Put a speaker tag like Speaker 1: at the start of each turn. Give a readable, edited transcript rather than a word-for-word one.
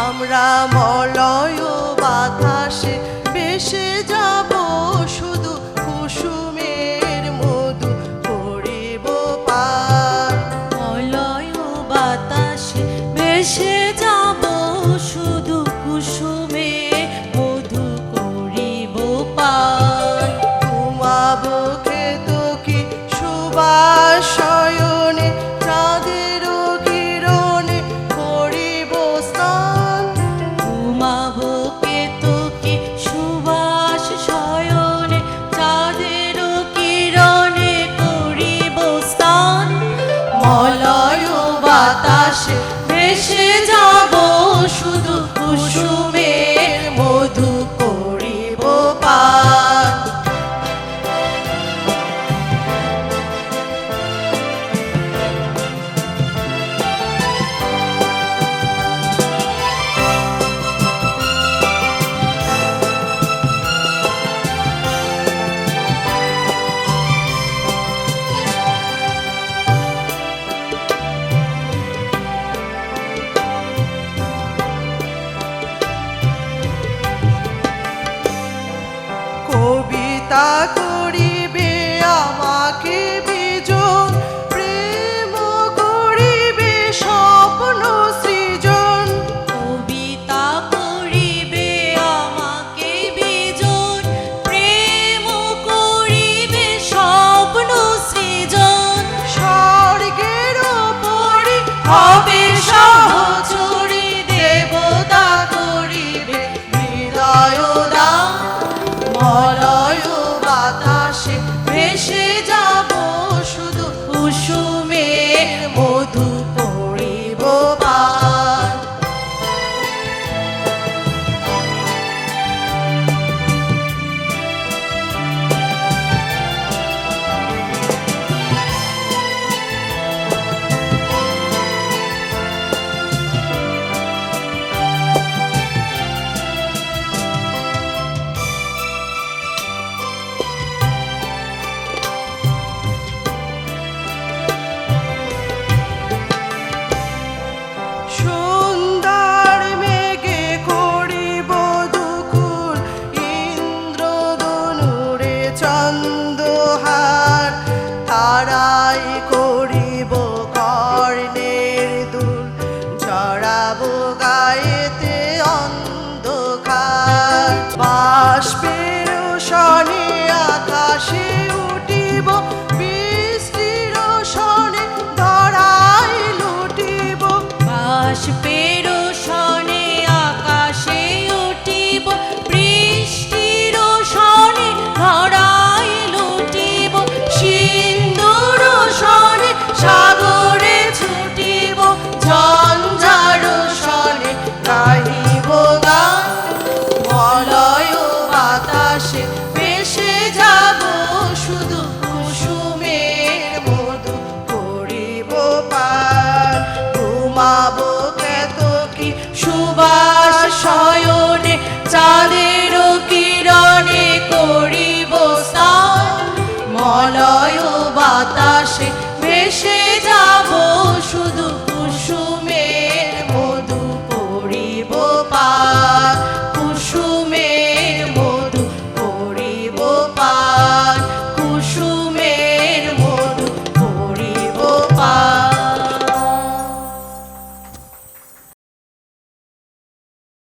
Speaker 1: আমরা মলয় বাতাসে ভেসে যাব, শুধু কুসুমের মধু করিব পান।
Speaker 2: মলয় বাতাসে ভেসে যাব, শুধু কুসুমের মধু করিব পান।
Speaker 1: ঘুমাবো কেতকী সুবাস শয়নে, চাঁদের কিরণে করিব স্নান।
Speaker 2: ঘুমাবো কেতকী সুবাস শয়নে, চাঁদের কিরণে করিব স্নান।
Speaker 1: মলয় বাতাসে ভেসে যাব, শুধু কুসুমের মধু করিব পান। কবিতা করিবে আমাকে বিজন, প্রেম করিবে স্বপ্ন সৃজন।
Speaker 2: কবিতা করিবে আমাকে বিজন, প্রেম করিবে স্বপ্ন সৃজন।
Speaker 1: স্বর্গের ওপরে হবে সহচরী, দেবতা করিবে হৃদয় দান। মলয় বাতাসে ভেসে যাব, শুধু কুসুমের মধু করিব পান। সুন্দর মেঘে করিব দুকুল, ইন্দ্রধনুরে চন্দ্রহার। তারাই করিব কর্ণের দুল, জড়াবো গায়েতে অন্ধকার। বাষ্পের সনে আকাশে উঠিব, বৃষ্টির সনে ধরায় লুটিব।
Speaker 2: বাষ্পের সনে আকাশে উঠিব, বৃষ্টির সনে ধরায় লুটিব।
Speaker 1: সিন্দুর সনে সাগরে ছুটিব, ঝঞ্ঝার সনে গাহিব গান। মলয় বাতাসে ভেসে যাব, শুধু কুসুমের মধু করিব পান। ঘুমাবো কেতকী সুবাস শয়নে, চাঁদের কিরণে করিব স্নান। মলয়